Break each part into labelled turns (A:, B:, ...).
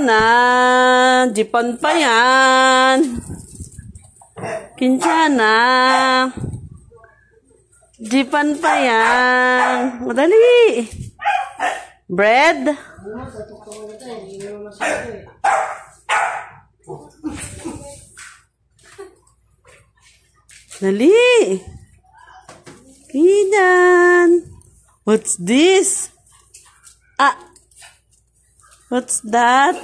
A: Kinchana, Jipan pa yan. Kinchana, Jipan pa yan. Madali. Bread. Dali. Kinan. What's this? What's that?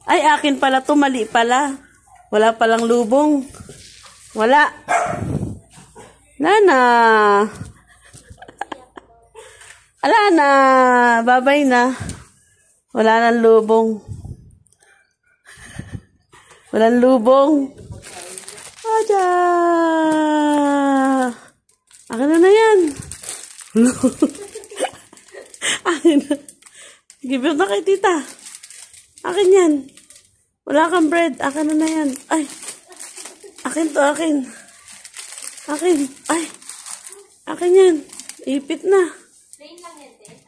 A: Ay, akin pala to. Mali pala. Wala palang lubong. Wala. Wala na. Wala na. Babay na. Wala nang lubong. Walang lubong. Aja. Akin na yan. Akin na. Give it na kay tita. Akin yan. Wala kang bread. Akin na yan. Ay. Akin to, akin. Akin. Ay. Akin yan. Ipit na.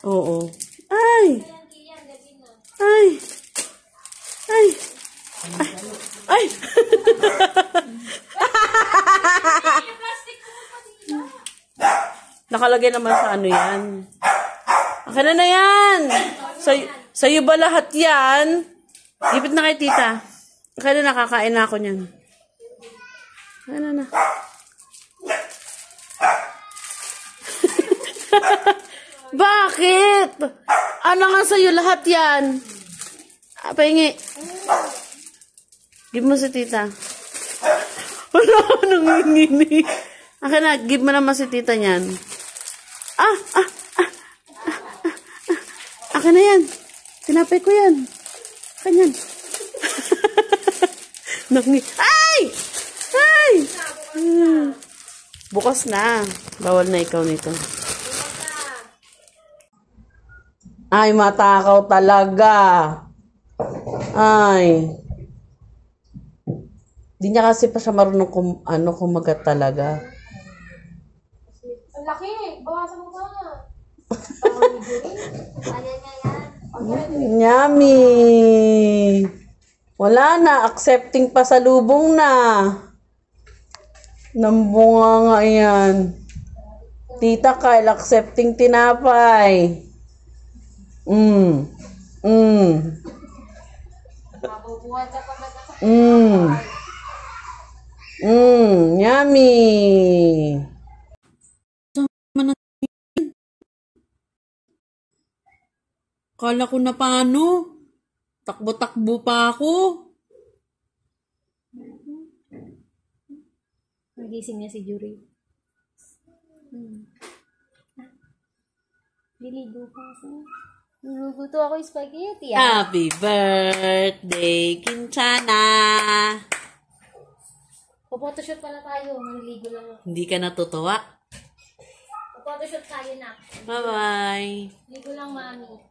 A: Oo. Ay. Ay. Ay. Ay. Ay. Nakalagay naman sa ano yan. Akin na yan. Sa'yo ba lahat yan? Ipit na kay tita. Akin na, nakakain na ako niyan. Akin na. Bakit? Ano nga sa'yo lahat yan? Pahingi. Give mo si tita. Wala ka nang hingini. Akin na, give mo naman si tita niyan. Akin na yan. Tinapay ko yan. Akin yan. Ay! Ay! Bukas na. Bawal na ikaw nito. Ay, matakaw talaga. Ay. Di niya kasi pa siya marunong kumagat talaga.
B: Ang laki. Bawasan mo ba?
A: Yummy. Wala na. Accepting pa sa lubong na. Nambunga nga yan. Tita Kyle, accepting tinapay.
B: Mabubuhat ka pa nagkasakit.
A: Yummy. Kala ko na paano. Takbo-takbo pa ako.
B: Nagising niya si Jury. Niligo pa ako. Niluluto ako yung spaghetti.
A: Happy birthday, Kinchana.
B: Photoshoot pala tayo. Naliligo lang ako.
A: Hindi ka natutuwa?
B: Photoshoot tayo na.
A: Bye-bye.
B: Ligo lang, mami.